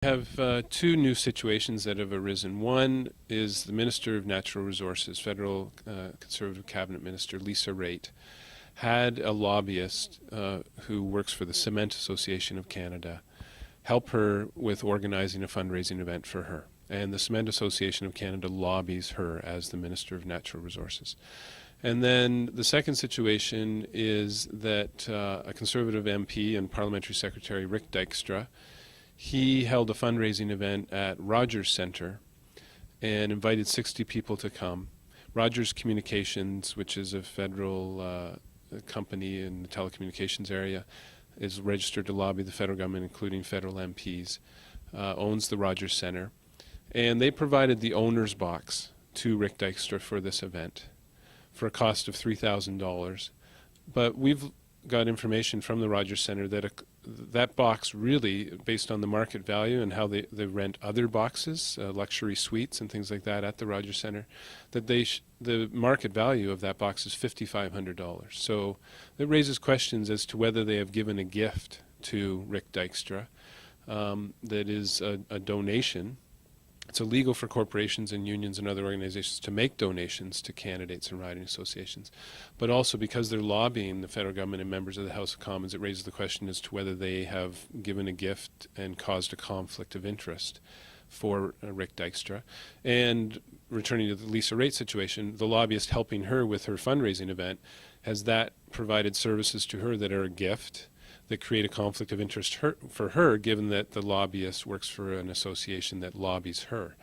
have two new situations that have arisen. One is the Minister of Natural Resources, Federal Conservative Cabinet Minister Lisa Raitt, had a lobbyist who works for the Cement Association of Canada help her with organizing a fundraising event for her. And the Cement Association of Canada lobbies her as the Minister of Natural Resources. And then the second situation is that a Conservative MP and Parliamentary Secretary, Rick Dykstra, he held a fundraising event at Rogers Centre and invited 60 people to come. Rogers Communications, which is a federal company in the telecommunications area, is registered to lobby the federal government, including federal MPs, owns the Rogers Centre. And they provided the owner's box to Rick Dykstra for this event for a cost of $3,000. But we've got information from the Rogers Centre that that box really, based on the market value and how they rent other boxes, luxury suites and things like that at the Rogers Centre, that the market value of that box is $5,500. So it raises questions as to whether they have given a gift to Rick Dykstra that is a donation. It's illegal for corporations and unions and other organizations to make donations to candidates and riding associations. But also because they're lobbying the federal government and members of the House of Commons, it raises the question as to whether they have given a gift and caused a conflict of interest for Rick Dykstra. And returning to the Lisa Raitt situation, the lobbyist helping her with her fundraising event, has that provided services to her that are a gift that create a conflict of interest for her, given that the lobbyist works for an association that lobbies her.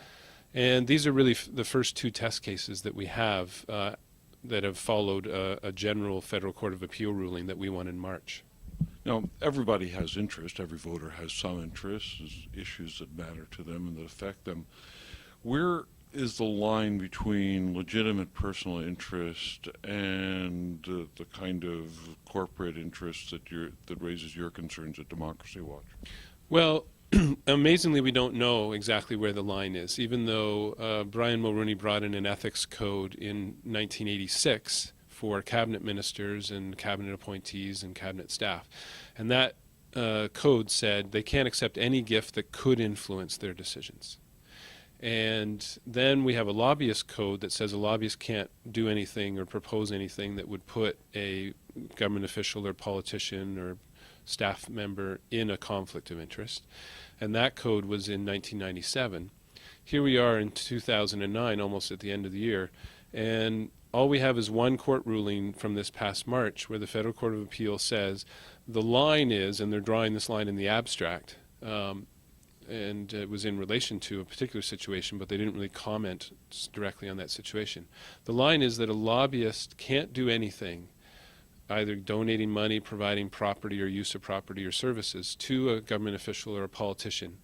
And these are really the first two test cases that we have that have followed a general federal court of appeal ruling that we won in March. Now, everybody has interest. Every voter has some interest, issues that matter to them and that affect them. Where is the line between legitimate personal interest and the kind of corporate interest that raises your concerns at Democracy Watch? Well, amazingly, we don't know exactly where the line is, even though Brian Mulroney brought in an ethics code in 1986 for cabinet ministers and cabinet appointees and cabinet staff. And that code said they can't accept any gift that could influence their decisions. And then we have a lobbyist code that says a lobbyist can't do anything or propose anything that would put a government official or politician or staff member in a conflict of interest. And that code was in 1997. Here we are in 2009, almost at the end of the year, and all we have is one court ruling from this past March where the Federal Court of Appeal says the line is, and they're drawing this line in the abstract, and it was in relation to a particular situation, but they didn't really comment directly on that situation. The line is that a lobbyist can't do anything, either donating money, providing property or use of property or services to a government official or a politician,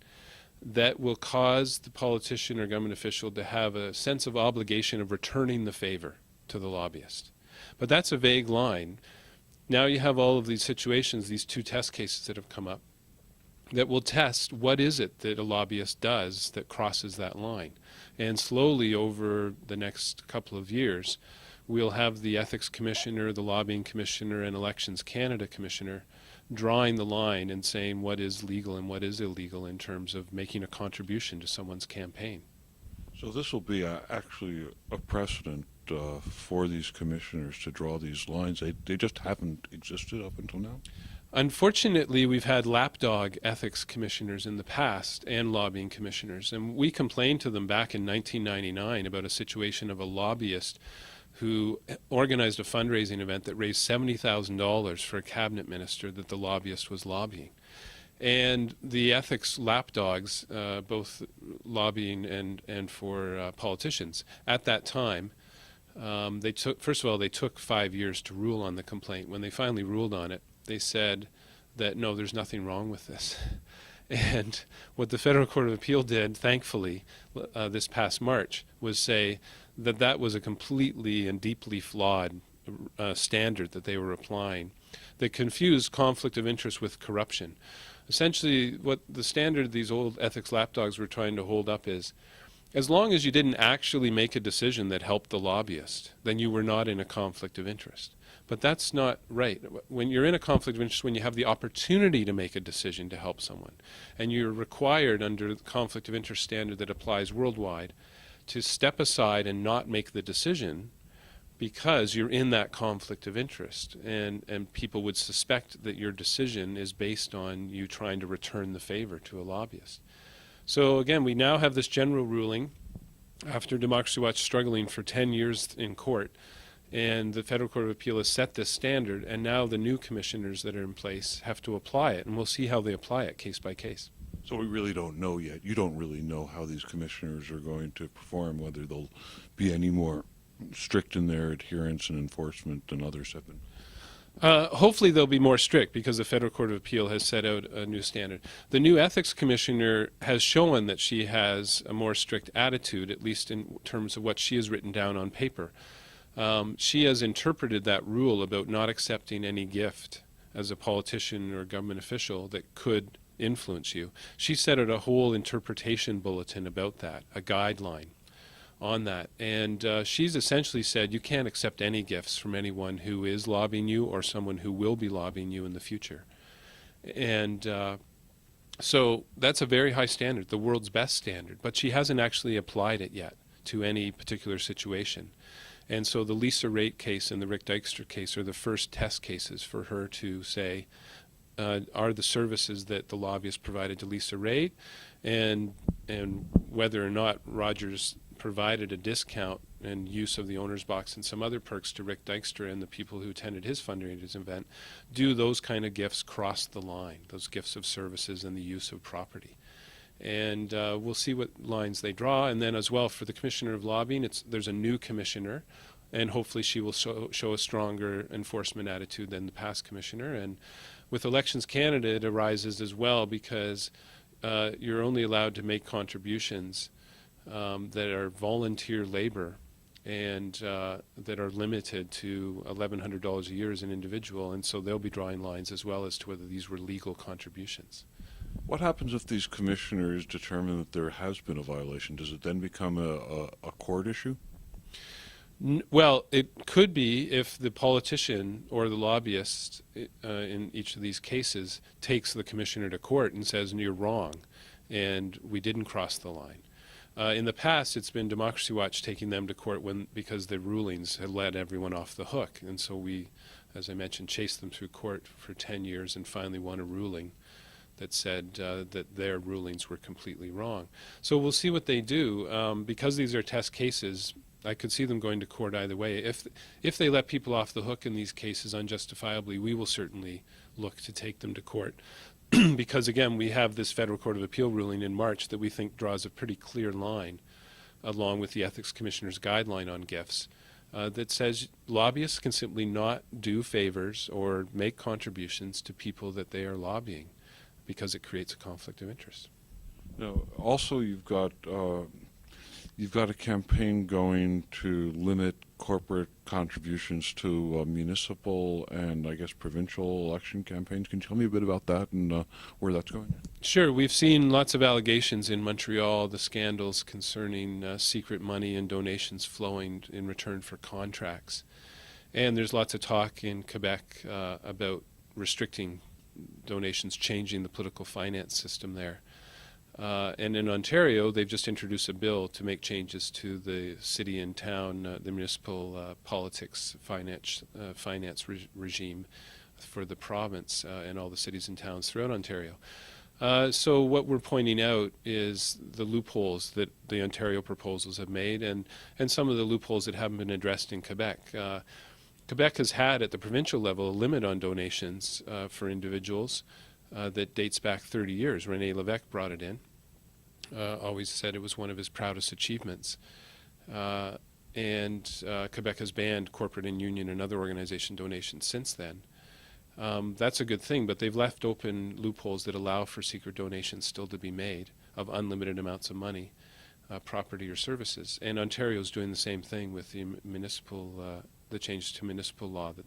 that will cause the politician or government official to have a sense of obligation of returning the favor to the lobbyist. But that's a vague line. Now you have all of these situations, these two test cases that have come up, that will test what is it that a lobbyist does that crosses that line. And slowly over the next couple of years, we'll have the Ethics Commissioner, the Lobbying Commissioner, and Elections Canada Commissioner drawing the line and saying what is legal and what is illegal in terms of making a contribution to someone's campaign. So this will be actually a precedent for these commissioners to draw these lines. They just haven't existed up until now? Unfortunately, we've had lapdog ethics commissioners in the past and lobbying commissioners, and we complained to them back in 1999 about a situation of a lobbyist who organized a fundraising event that raised $70,000 for a cabinet minister that the lobbyist was lobbying. And the ethics lapdogs, both lobbying and for politicians, at that time, first of all, they took 5 years to rule on the complaint. When they finally ruled on it, they said that, no, there's nothing wrong with this. And what the Federal Court of Appeal did, thankfully, this past March, was say that that was a completely and deeply flawed standard that they were applying that confused conflict of interest with corruption. Essentially, what the standard these old ethics lapdogs were trying to hold up is, as long as you didn't actually make a decision that helped the lobbyist, then you were not in a conflict of interest. But that's not right. When you're in a conflict of interest, when you have the opportunity to make a decision to help someone, and you're required under the conflict of interest standard that applies worldwide to step aside and not make the decision because you're in that conflict of interest, and people would suspect that your decision is based on you trying to return the favor to a lobbyist. So again, we now have this general ruling after Democracy Watch struggling for 10 years in court, and the Federal Court of Appeal has set this standard, and now the new commissioners that are in place have to apply it, and we'll see how they apply it case by case. So we really don't know yet. You don't really know how these commissioners are going to perform, whether they'll be any more strict in their adherence and enforcement than others have been. Hopefully they'll be more strict because the Federal Court of Appeal has set out a new standard. The new ethics commissioner has shown that she has a more strict attitude, at least in terms of what she has written down on paper. She has interpreted that rule about not accepting any gift as a politician or government official that could influence you. She set out a whole interpretation bulletin about that, a guideline on that. And she's essentially said you can't accept any gifts from anyone who is lobbying you or someone who will be lobbying you in the future. And so that's a very high standard, the world's best standard. But she hasn't actually applied it yet to any particular situation. And so the Lisa Raitt case and the Rick Dykstra case are the first test cases for her to say, are the services that the lobbyist provided to Lisa Raitt, and whether or not Rogers provided a discount and use of the owner's box and some other perks to Rick Dykstra and the people who attended his fundraising event, do those kind of gifts cross the line, those gifts of services and the use of property? And we'll see what lines they draw. And then as well for the Commissioner of Lobbying, there's a new commissioner, and hopefully she will show a stronger enforcement attitude than the past commissioner. And with Elections Canada, it arises as well because you're only allowed to make contributions that are volunteer labor and that are limited to $1,100 a year as an individual, and so they'll be drawing lines as well as to whether these were legal contributions. What happens if these commissioners determine that there has been a violation? Does it then become a court issue? Well, it could be if the politician or the lobbyist in each of these cases takes the commissioner to court and says, you're wrong, and we didn't cross the line. In the past, it's been Democracy Watch taking them to court because the rulings had let everyone off the hook. And so we, as I mentioned, chased them through court for 10 years and finally won a ruling that said that their rulings were completely wrong. So we'll see what they do. Because these are test cases, I could see them going to court either way. If they let people off the hook in these cases unjustifiably, we will certainly look to take them to court. Because again, we have this Federal Court of Appeal ruling in March that we think draws a pretty clear line, along with the Ethics Commissioner's guideline on gifts, that says lobbyists can simply not do favors or make contributions to people that they are lobbying because it creates a conflict of interest. Now, also you've got a campaign going to limit corporate contributions to municipal and, I guess, provincial election campaigns. Can you tell me a bit about that and where that's going? Sure. We've seen lots of allegations in Montreal, the scandals concerning secret money and donations flowing in return for contracts. And there's lots of talk in Quebec about restricting donations, changing the political finance system there. And in Ontario, they've just introduced a bill to make changes to the city and town, the municipal politics finance regime for the province and all the cities and towns throughout Ontario. So what we're pointing out is the loopholes that the Ontario proposals have made and some of the loopholes that haven't been addressed in Quebec. Quebec has had at the provincial level a limit on donations for individuals that dates back 30 years. René Lévesque brought it in. Always said it was one of his proudest achievements. And Quebec has banned corporate and union and other organization donations since then. That's a good thing, but they've left open loopholes that allow for secret donations still to be made of unlimited amounts of money, property or services. And Ontario is doing the same thing with the municipal, the change to municipal law that